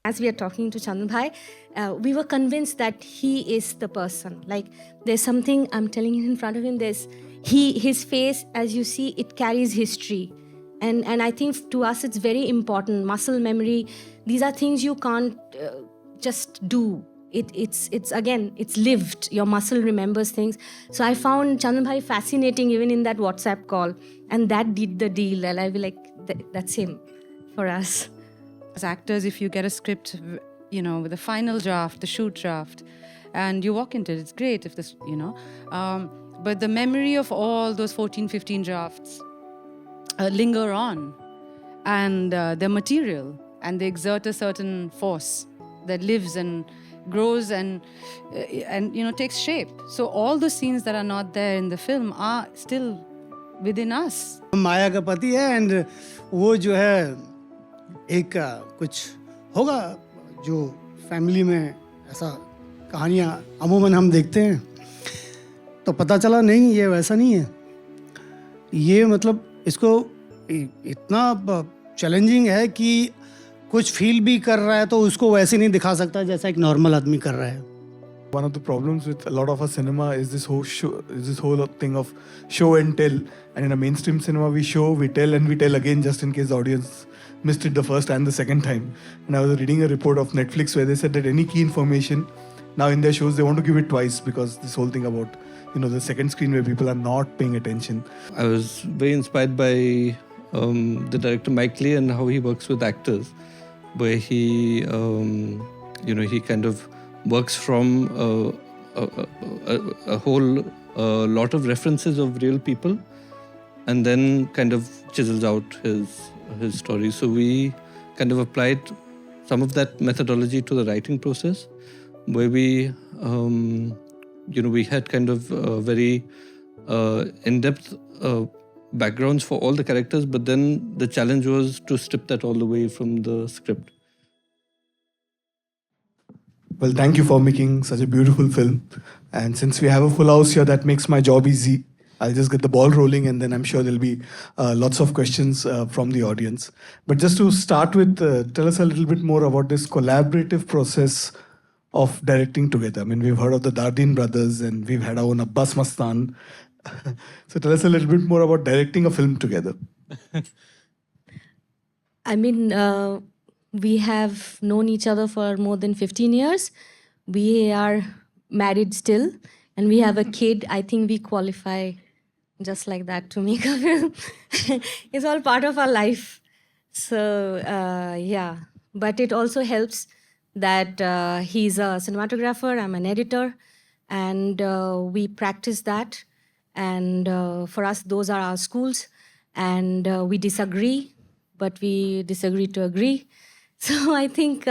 As we are talking to Chandan Bhai, we were convinced that he is the person. Like, there's something I'm telling you in front of him. His face, as you see, it carries history, and I think to us it's very important. Muscle memory. These are things you can't just do. It's lived. Your muscle remembers things. So I found Chandan Bhai fascinating even in that WhatsApp call, and that did the deal. And I'll be like, that's him for us. As actors, if you get a script, with the final draft, the shoot draft, and you walk into it, it's great if this, but the memory of all those 14, 15 drafts linger on, and they're material, and they exert a certain force that lives and grows and takes shape. So all the scenes that are not there in the film are still within us. माया का पति है, and वो जो है एक कुछ होगा जो फैमिली में ऐसा कहानियाँ अमूमन हम देखते हैं, तो पता चला नहीं, ये वैसा नहीं है. ये मतलब इसको इतना चैलेंजिंग है कि कुछ फील भी कर रहा है तो उसको वैसे नहीं दिखा सकता जैसा एक नॉर्मल आदमी कर रहा है. One of the problems with a lot of our cinema is this whole thing of show and tell. And in a mainstream cinema, we show, we tell, and we tell again just in case the audience missed it the first and the second time. And I was reading a report of Netflix where they said that any key information, now in their shows, they want to give it twice because this whole thing about, the second screen where people are not paying attention. I was very inspired by the director Mike Leigh and how he works with actors, where he kind of works from a whole lot of references of real people, and then kind of chisels out his story. So we kind of applied some of that methodology to the writing process, where we had kind of very in-depth backgrounds for all the characters, but then the challenge was to strip that all the way from the script. Well, thank you for making such a beautiful film. And since we have a full house here, that makes my job easy. I'll just get the ball rolling, and then I'm sure there'll be lots of questions from the audience. But just to start with, tell us a little bit more about this collaborative process of directing together. I mean, we've heard of the Dardeen brothers, and we've had our own Abbas Mastan. So tell us a little bit more about directing a film together. I mean, we have known each other for more than 15 years. We are married still, and we have a kid. I think we qualify just like that to make a film. It's all part of our life. So, yeah. But it also helps that he's a cinematographer, I'm an editor, and we practice that. And for us, those are our schools. And we disagree, but we disagree to agree. So I think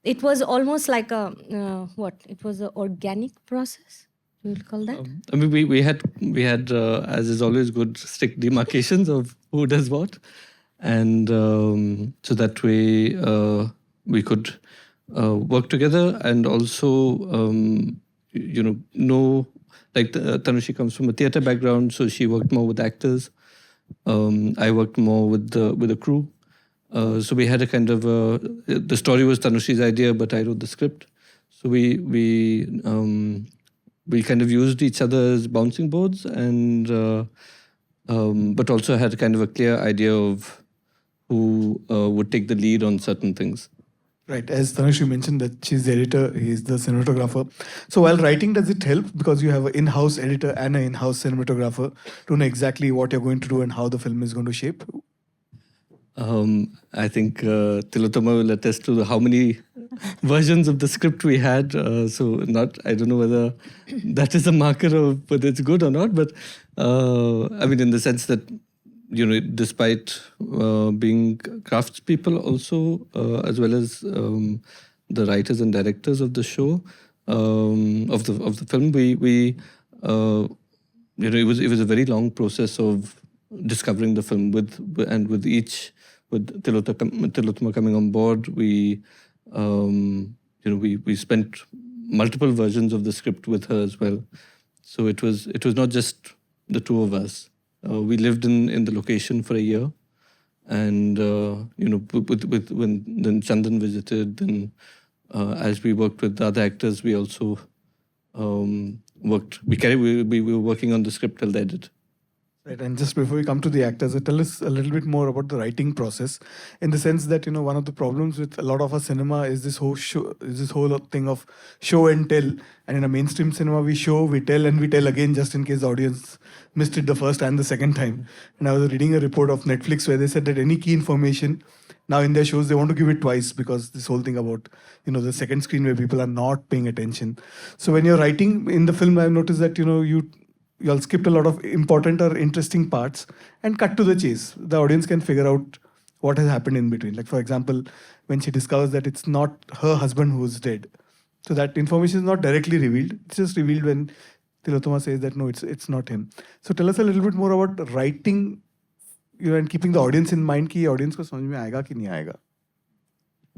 it was almost like it was an organic process, you would call that? I mean, we had as is always good, strict demarcations of who does what. And so that way we could work together, and also, know, like Tanushree comes from a theatre background, so she worked more with actors. I worked more with the crew. So we had a kind of the story was Tanushree's idea, but I wrote the script. So we kind of used each other as bouncing boards, and but also had kind of a clear idea of who would take the lead on certain things. Right, as Tanushree mentioned that she's the editor, he's the cinematographer. So while writing, does it help because you have an in-house editor and an in-house cinematographer to know exactly what you're going to do and how the film is going to shape? I think Tillotama will attest to how many versions of the script we had. I don't know whether that is a marker of whether it's good or not, but I mean, in the sense that, despite being craftspeople also, as well as the writers and directors of the show, of the film, we it was a very long process of discovering the film with Tillotama coming on board. We spent multiple versions of the script with her as well. So it was not just the two of us. We lived in the location for a year, And when then Chandan visited, then as we worked with the other actors, we also worked. We were working on the script till the edit. Right, and just before we come to the actors, tell us a little bit more about the writing process, in the sense that one of the problems with a lot of our cinema is this whole thing of show and tell. And in a mainstream cinema, we show, we tell, and we tell again, just in case the audience missed it the first and the second time. And I was reading a report of Netflix where they said that any key information now in their shows they want to give it twice, because this whole thing about the second screen where people are not paying attention. So when you're writing in the film, I've noticed that you all skipped a lot of important or interesting parts and cut to the chase. The audience can figure out what has happened in between. Like, for example, when she discovers that it's not her husband who's dead. So that information is not directly revealed. It's just revealed when Tillotama says that, no, it's not him. So tell us a little bit more about writing, and keeping the audience in mind कि audience को समझ में आएगा कि नहीं आएगा.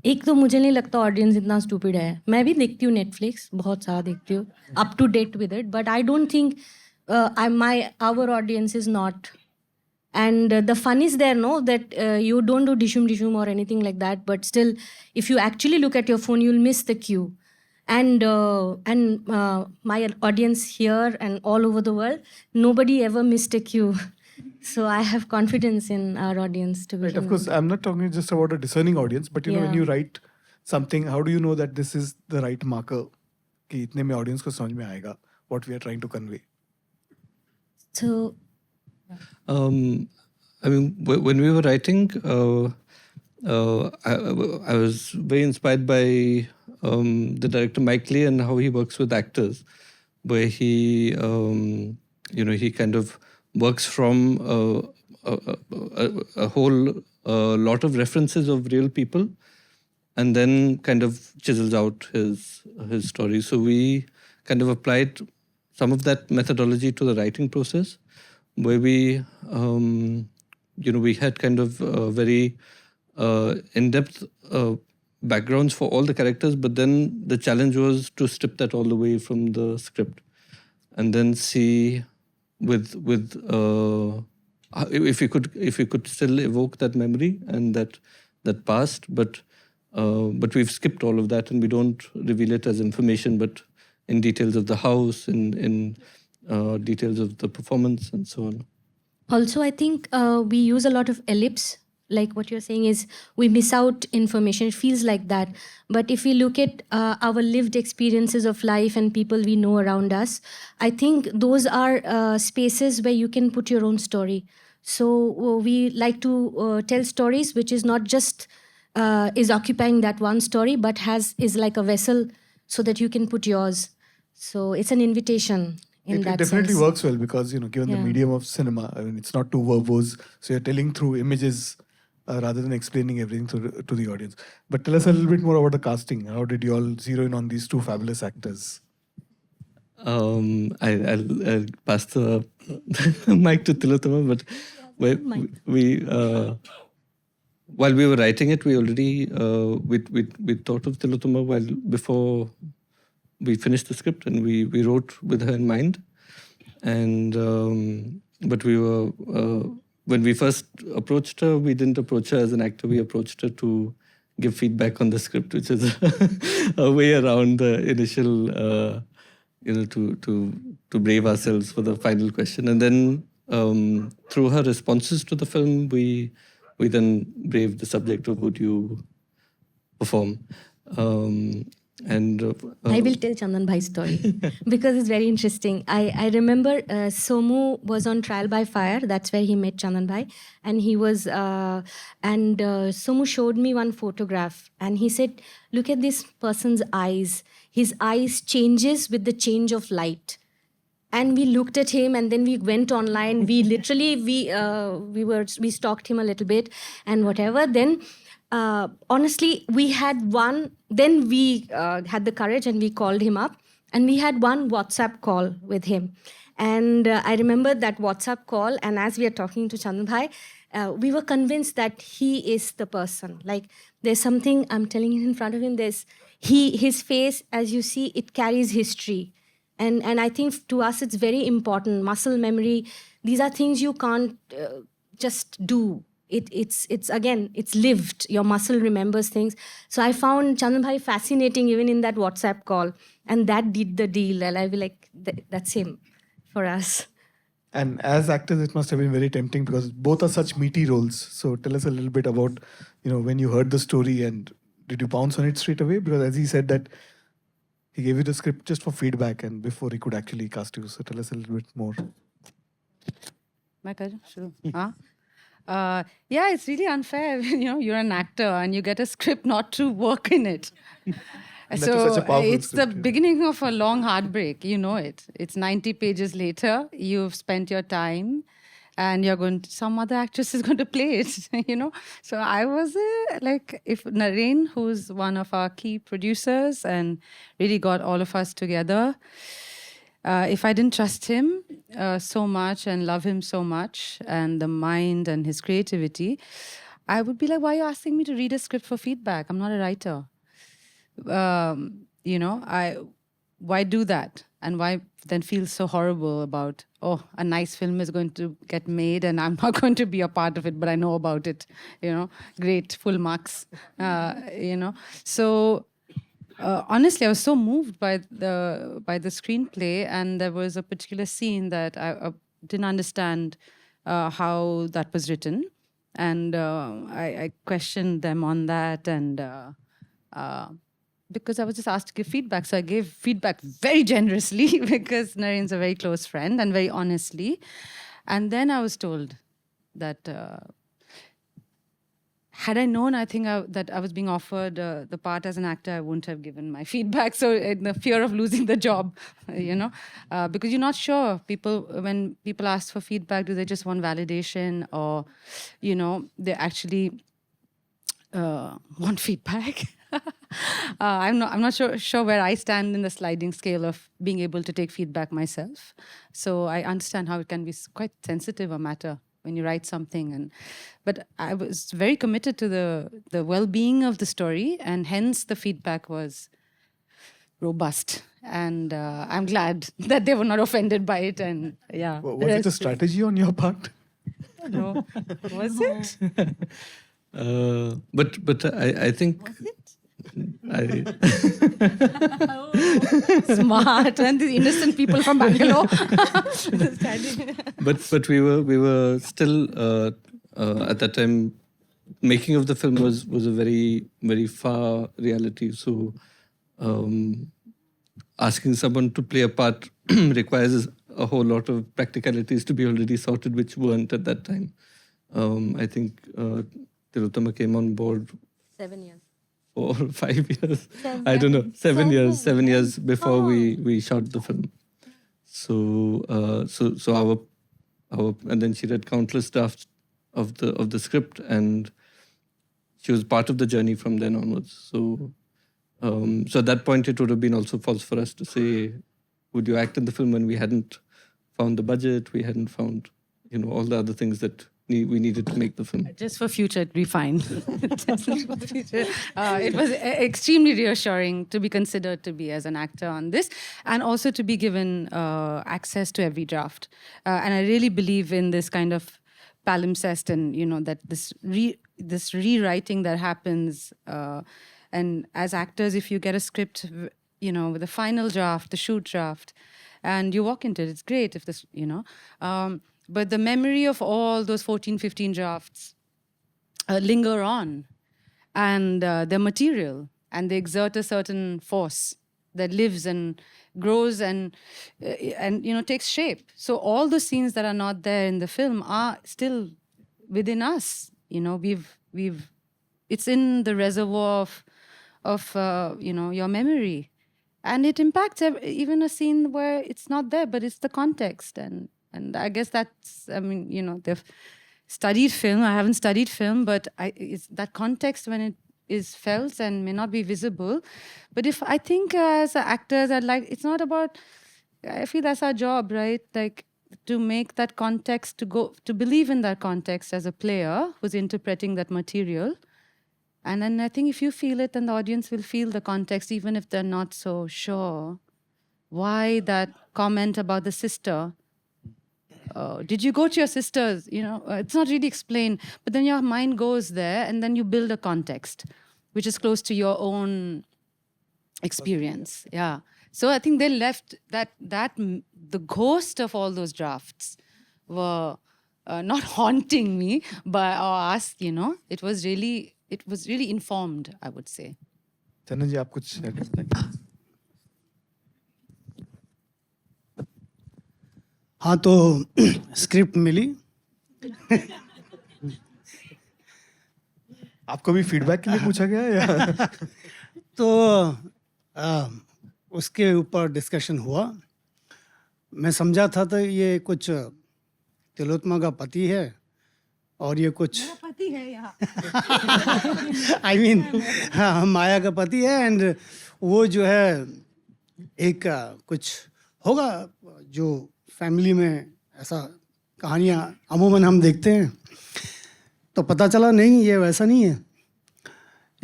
एक तो मुझे नहीं लगता ऑडियंस इतना स्टूपिड है. मैं भी देखती हूँ नेटफ्लिक्स, बहुत सारा देखती हूँ, up to date with it, but I don't think our audience is not. And the fun is there, no, that you don't do dishum or anything like that, but still, if you actually look at your phone, you'll miss the cue. And my audience here and all over the world, nobody ever missed a cue. So I have confidence in our audience to be. Right, of course, I'm not talking just about a discerning audience, but when you write something, how do you know that this is the right marker? कि इतने में audience को समझ में आएगा what we are trying to convey. So, I mean, when we were writing, I was very inspired by the director Mike Lee and how he works with actors, where he kind of works from a whole lot of references of real people, and then kind of chisels out his story. So we kind of applied some of that methodology to the writing process, where we had kind of very in-depth backgrounds for all the characters, but then the challenge was to strip that all the way from the script, and then see with if we could still evoke that memory and that past, but we've skipped all of that and we don't reveal it as information, but in details of the house, in details of the performance and so on. Also, I think we use a lot of ellipse. Like what you're saying is we miss out information. It feels like that. But if we look at our lived experiences of life and people we know around us, I think those are spaces where you can put your own story. So we like to tell stories which is not just is occupying that one story, but is like a vessel so that you can put yours. So it's an invitation. It definitely sense. works well because, given the medium of cinema, I mean, it's not too verbose. So you're telling through images rather than explaining everything to the audience. But tell us a little bit more about the casting. How did you all zero in on these two fabulous actors? I'll pass the mic to Tillotama, but we while we were writing it, we already we thought of Tillotama before we finished the script, and we wrote with her in mind. And but we were when we first approached her, we didn't approach her as an actor. We approached her to give feedback on the script, which is a way around the initial, to brave ourselves for the final question. And then through her responses to the film, we then braved the subject of would you perform. I will tell Chandan Bhai's story because it's very interesting. I remember Somu was on Trial by Fire. That's where he met Chandan Bhai. And he was, Somu showed me one photograph and he said, look at this person's eyes. His eyes changes with the change of light. And we looked at him and then we went online. We literally, we stalked him a little bit and whatever. Then honestly, we had then we had the courage and we called him up and we had one WhatsApp call with him. And I remember that WhatsApp call, and as we are talking to Chandan Bhai, we were convinced that he is the person. Like there's something, I'm telling you in front of him, his face, as you see, it carries history. And I think to us it's very important. Muscle memory, these are things you can't just do. it's again, it's lived. Your muscle remembers things. So I found Chandan Bhai fascinating even in that WhatsApp call, and that did the deal. And I'll be like, that's him for us. And as actors, it must have been very tempting because both are such meaty roles. So tell us a little bit about, when you heard the story and did you bounce on it straight away? Because as he said that he gave you the script just for feedback and before he could actually cast you. So tell us a little bit more. Sure. Yeah, it's really unfair. You're an actor and you get a script not to work in it. And that was such a powerful It's the script, yeah. beginning of a long heartbreak. You know it. It's 90 pages later. You've spent your time, and some other actress is going to play it. So I was like, if Naren, who's one of our key producers and really got all of us together, if I didn't trust him so much and love him so much and the mind and his creativity, I would be like, why are you asking me to read a script for feedback? I'm not a writer. Why do that? And why then feel so horrible about, a nice film is going to get made and I'm not going to be a part of it, but I know about it, great, full marks, So honestly, I was so moved by the screenplay, and there was a particular scene that I didn't understand how that was written. And I questioned them on that, and because I was just asked to give feedback. So I gave feedback very generously because Naren's a very close friend, and very honestly. And then I was told that had I known, I think that I was being offered the part as an actor, I wouldn't have given my feedback. So in the fear of losing the job, because you're not sure. When people ask for feedback, do they just want validation, or, they actually want feedback? I'm not sure where I stand in the sliding scale of being able to take feedback myself. So I understand how it can be quite sensitive a matter when you write something, but I was very committed to the well-being of the story, and hence the feedback was robust. And I'm glad that they were not offended by it. And yeah, Was it a strategy on your part? No, was it? But I think Smart, and the innocent people from Bangalore. but we were still at that time, making of the film was a very, very far reality. So asking someone to play a part requires a whole lot of practicalities to be already sorted, which weren't at that time. I think Tillotama came on board 7 years. 4 or 5 years. I don't know. 7 years. 7 years before we shot the film. So our and then she read countless drafts of the script, and she was part of the journey from then onwards. So at that point, it would have been also false for us to say, would you act in the film, when we hadn't found the budget, we hadn't found all the other things that we needed to make the film. Just for future, it'd be fine. Just for future. It was extremely reassuring to be considered to be as an actor on this, and also to be given access to every draft. And I really believe in this kind of palimpsest, and that this rewriting that happens. And as actors, if you get a script, with the final draft, the shoot draft, and you walk into it, it's great if this, but the memory of all those 14, 15 drafts linger on, and they're material, and they exert a certain force that lives and grows and takes shape. So all the scenes that are not there in the film are still within us. It's in the reservoir of your memory, and it impacts even a scene where it's not there, but it's the context. And I guess that's, they've studied film. I haven't studied film, but it's that context when it is felt and may not be visible. But if I think as actors, it's not about, I feel that's our job, right? Like, to make that context, to believe in that context as a player who's interpreting that material. And then I think if you feel it, then the audience will feel the context, even if they're not so sure why that comment about the sister Did you go to your sisters? It's not really explained, but then your mind goes there, and then you build a context which is close to your own experience. Yeah. So I think they left that the ghost of all those drafts were not haunting me, but or us. It was really informed, I would say. चंदन जी आप कुछ share कर सकते हैं? हाँ तो script मिली. आपको भी feedback के लिए पूछा गया या? तो उसके ऊपर डिस्कशन हुआ. मैं समझा था तो ये कुछ तिलोत्तमा का पति है और ये कुछ पति है यहाँ. आई मीन हाँ माया का पति है. एंड वो जो है एक कुछ होगा जो फैमिली में ऐसा कहानियाँ अमूमन हम देखते हैं. तो पता चला नहीं ये वैसा नहीं है.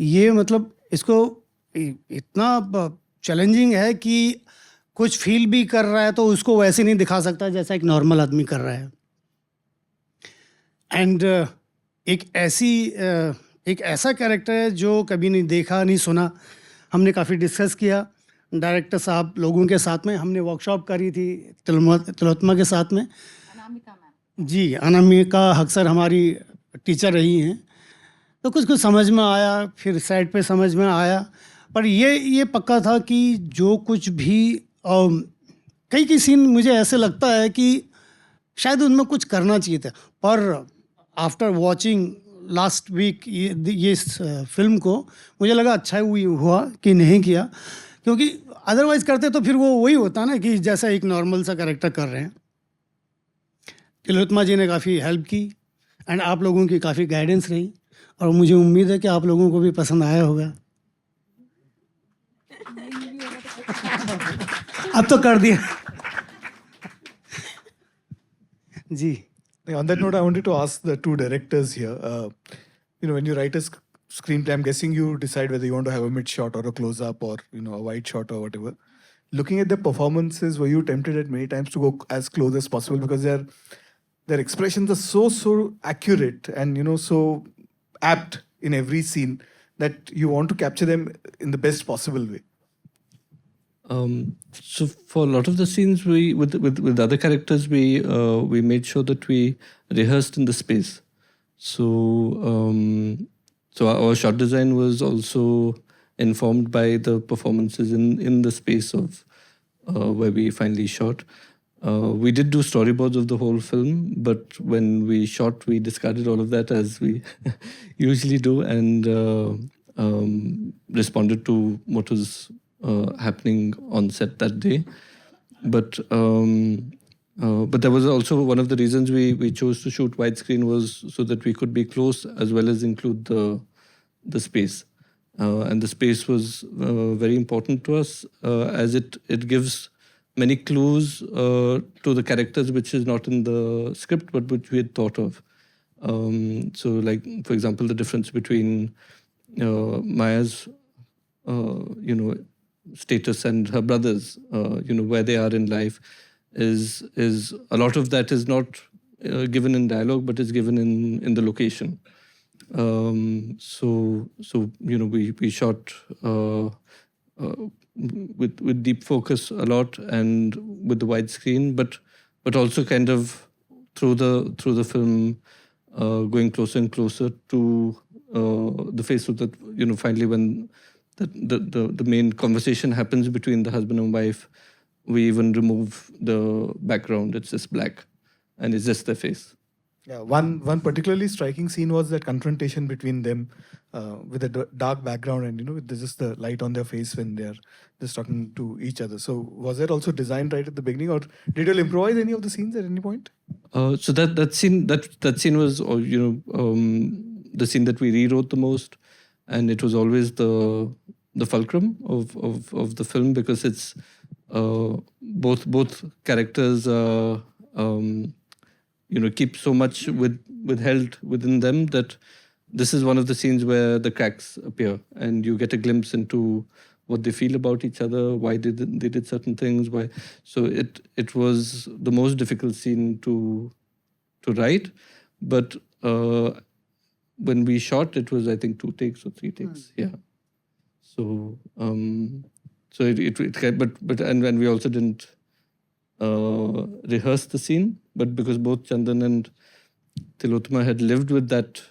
ये मतलब इसको इतना चैलेंजिंग है कि कुछ फील भी कर रहा है तो उसको वैसे नहीं दिखा सकता जैसा एक नॉर्मल आदमी कर रहा है. एंड एक ऐसा कैरेक्टर है जो कभी नहीं देखा नहीं सुना. हमने काफ़ी डिस्कस किया डायरेक्टर साहब लोगों के साथ में. हमने वर्कशॉप करी थी तिलोत्तमा के साथ में. जी अनामिका अक्सर हमारी टीचर रही हैं. तो कुछ समझ में आया, फिर साइड पे समझ में आया. पर ये पक्का था कि जो कुछ भी कई सीन मुझे ऐसे लगता है कि शायद उनमें कुछ करना चाहिए था. पर आफ्टर वॉचिंग लास्ट वीक ये फिल्म को मुझे लगा अच्छा हुआ कि नहीं किया, क्योंकि अदरवाइज़ करते तो फिर वो वही होता ना कि जैसा एक नॉर्मल सा कैरेक्टर कर रहे हैं. तिलोत्तमा जी ने काफ़ी हेल्प की एंड आप लोगों की काफ़ी गाइडेंस रही और मुझे उम्मीद है कि आप लोगों को भी पसंद आया होगा. अब तो कर दिया. जी. On that note, I wanted to ask the two directors here. When you write a screenplay, I'm guessing you decide whether you want to have a mid shot or a close up or a wide shot or whatever. Looking at their performances, were you tempted at many times to go as close as possible because their expressions are so accurate and so apt in every scene that you want to capture them in the best possible way? So for a lot of the scenes, we with other characters, we made sure that we rehearsed in the space. So our shot design was also informed by the performances in the space of where we finally shot. We did do storyboards of the whole film, but when we shot, we discarded all of that as we usually do and responded to what was happening on set that day. But there was also one of the reasons we chose to shoot widescreen was so that we could be close as well as include the space. And the space was very important to us as it gives many clues to the characters which is not in the script but which we had thought of. So like, for example, the difference between Maya's status and her brothers, where they are in life, is a lot of that is not given in dialogue but is given in the location. So we shot with deep focus a lot and with the widescreen, but also kind of through the film going closer and closer to the face of that. Finally when the main conversation happens between the husband and wife, we even remove the background. It's just black and it's just their face. Yeah, one particularly striking scene was that confrontation between them with a dark background and there's just the light on their face when they're just talking to each other. So was that also designed right at the beginning, or did you improvise any of the scenes at any point? So that scene was the scene that we rewrote the most, and it was always the fulcrum of the film because it's both characters keep so much withheld within them that this is one of the scenes where the cracks appear and you get a glimpse into what they feel about each other, why they did certain things, why. So it was the most difficult scene to write, but when we shot, it was I think 2 takes or 3 takes. Yeah. So so but and we also didn't rehearse the scene, but because both Chandan and Tillotama had lived with that,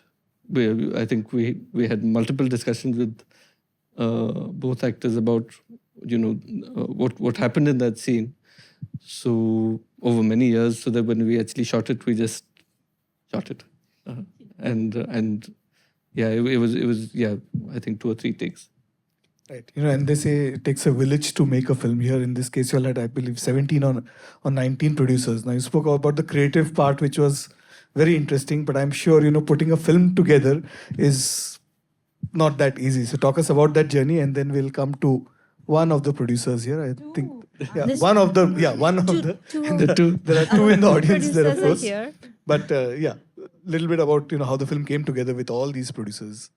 I think we had multiple discussions with both actors about what happened in that scene. So over many years, so that when we actually shot it, we just shot it, and yeah, it was yeah, I think 2 or 3 takes. Right. And they say it takes a village to make a film. Here, in this case, you all had, I believe, 17 or 19 producers. Now, you spoke about the creative part, which was very interesting, but I'm sure, putting a film together is not that easy. So talk us about that journey, and then we'll come to one of the producers here. I think, one of the. There are 2 in the audience there, of course. But yeah, a little bit about, how the film came together with all these producers.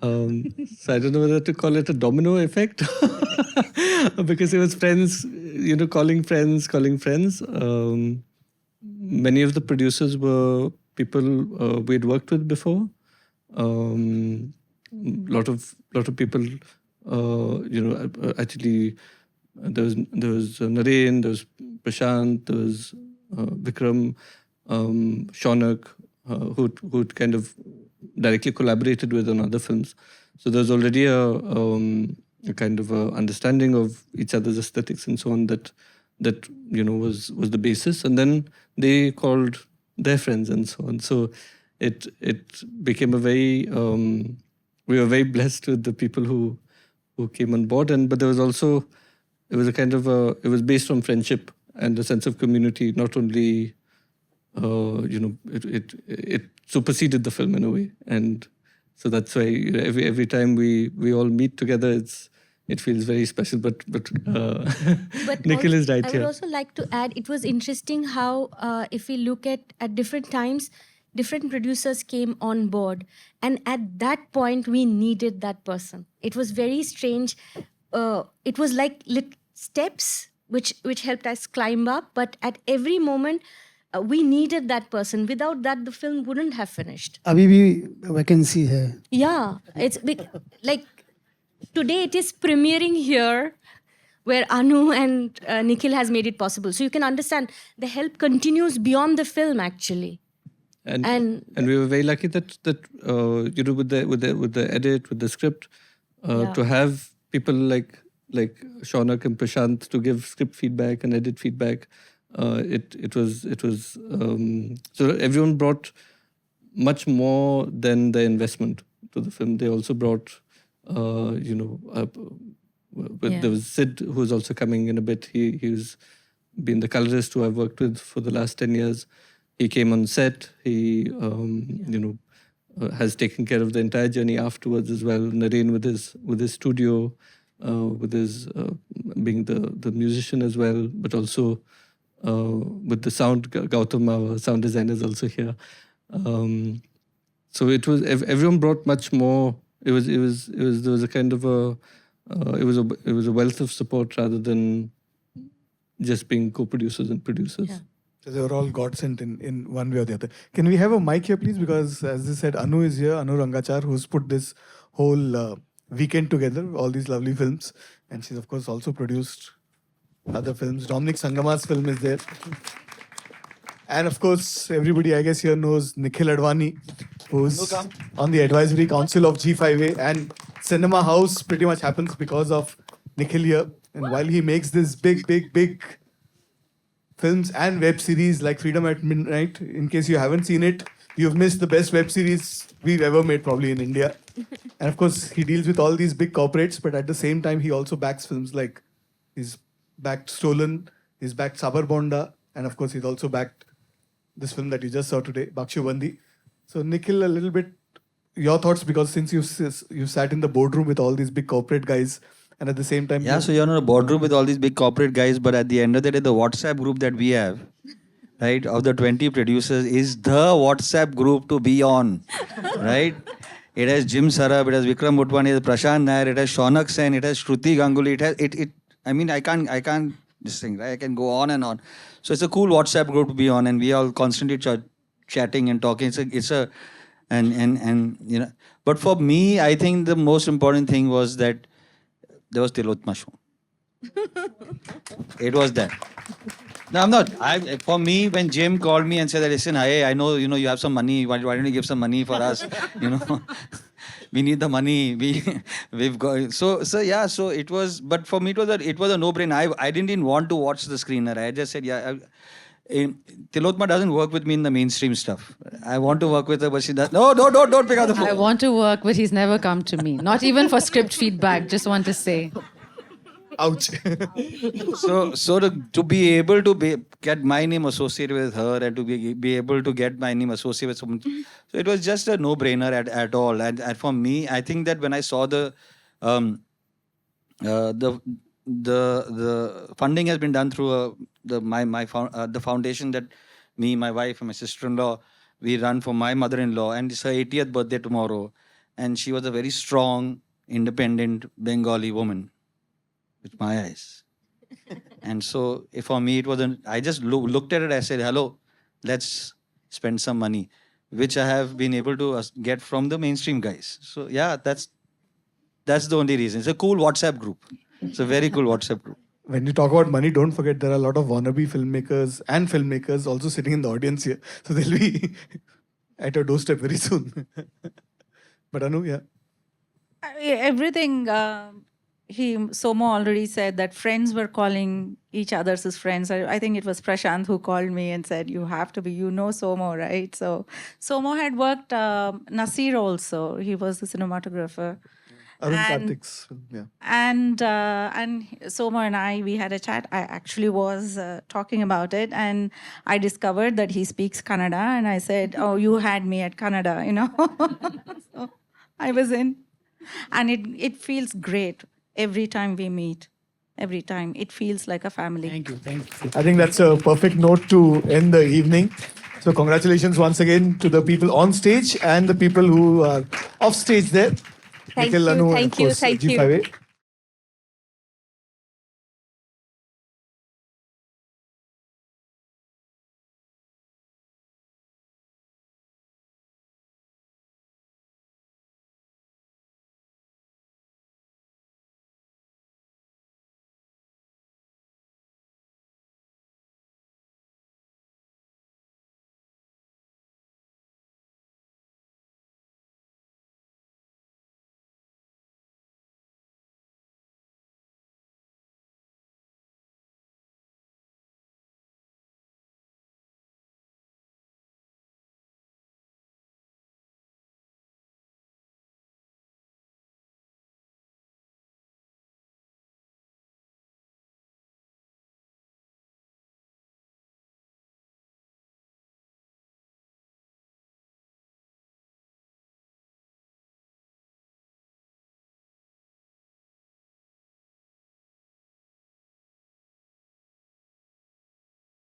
So I don't know whether to call it a domino effect because it was friends, calling friends. Many of the producers were people we'd worked with before. Lot of people, actually there was Naren, there was Prashant, there was Vikram, Shaunak, who'd kind of directly collaborated with on other films. So there's already a kind of a understanding of each other's aesthetics and so on that was the basis. And then they called their friends and so on. So it became a very we were very blessed with the people who came on board. But there was also, it was a kind of it was based on friendship and a sense of community, not only it superseded the film in a way, and so that's why every time we all meet together, it feels very special. But Nikhil is right I here. would also like to add, it was interesting how if we look at different times, different producers came on board, and at that point we needed that person. It was very strange. It was like steps which helped us climb up, but at every moment we needed that person. Without that, the film wouldn't have finished. अभी भी vacancy है. Yeah, it's like today it is premiering here, where Anu and Nikhil has made it possible. So you can understand the help continues beyond the film actually. And we were very lucky that with the edit, with the script, to have people like Shaunak and Prashant to give script feedback and edit feedback. It was so everyone brought much more than the investment to the film. They also brought there was Sid, who's also coming in a bit. He's been the colorist who I've worked with for the last 10 years. He came on set. He has taken care of the entire journey afterwards as well. Naren with his studio, with his being the musician as well, but also with the sound. Gautam, our sound designer, is also here. So it was everyone brought much more. There was a kind of a it was a wealth of support rather than just being co-producers and producers. Yeah. So they were all God sent in one way or the other. Can we have a mic here, please? Because as I said, Anu is here, Anu Rangachar, who's put this whole weekend together, all these lovely films. And she's, of course, also produced other films. Dominic Sangama's film is there. And, of course, everybody, I guess, here knows Nikhil Advani, who's on the advisory council of G5A. And Cinema House pretty much happens because of Nikhil here. And while he makes this big films and web series like Freedom at Midnight, in case you haven't seen it, you've missed the best web series we've ever made probably in India. And of course, he deals with all these big corporates, but at the same time, he also backs films like, he's backed Stolen, he's backed Sabar Bonda, and of course, he's also backed this film that you just saw today, Baksho Bondi. So Nikhil, a little bit, your thoughts, because since you sat in the boardroom with all these big corporate guys, and at the same time... Yeah, so you're in a boardroom with all these big corporate guys, but at the end of the day, the WhatsApp group that we have, right, of the 20 producers is the WhatsApp group to be on, right? it has Jim Sarab, it has Vikram Motwani, it has Prashant Nair, it has Shaunak Sen, it has Shruti Ganguly, I mean, I can't this thing, right? I can go on and on. So it's a cool WhatsApp group to be on, and we all constantly chatting and talking. And you know, but for me, I think the most important thing was that there was Tillotama Shome. It was that. No, I'm not. For me, when Jim called me and said that, listen, hey, I know, you have some money. Why don't you give some money for us? We need the money. We've got. So yeah. So it was. But for me, it was a no-brainer. I didn't even want to watch the screener. I just said, yeah. Tillotama doesn't work with me in the mainstream stuff. I want to work with her, but she does. No, don't pick up the phone. I want to work, but he's never come to me. Not even for script feedback. Just want to say. Ouch. So to be able to get my name associated with her and to be able to get my name associated with someone, so it was just a no-brainer at all. And for me, I think that when I saw the funding has been done through the foundation that me, my wife, and my sister-in-law we run for my mother-in-law, and it's her 80th birthday tomorrow, and she was a very strong, independent Bengali woman. With my eyes. And so for me, it wasn't, I just looked at it, I said, hello, let's spend some money, which I have been able to get from the mainstream guys. So yeah, that's the only reason. It's a cool WhatsApp group. It's a very cool WhatsApp group. When you talk about money, don't forget there are a lot of wannabe filmmakers also sitting in the audience here. So they'll be at your doorstep very soon. But Anu, yeah. Everything... Somo already said that friends were calling each other as friends. I think it was Prashant who called me and said, you have to be, Somo, right? So Somo had worked Nasir also. He was the cinematographer. Arun Karthik's film, yeah. And Somo and I, we had a chat. I actually was talking about it, and I discovered that he speaks Kannada, and I said, oh, you had me at Kannada, So I was in. And it feels great. Every time we meet, every time, it feels like a family. Thank you. I think that's a perfect note to end the evening. So congratulations once again to the people on stage and the people who are off stage there. Thank Nikhil, you, Anu, and thank of you, course, thank you. G5A.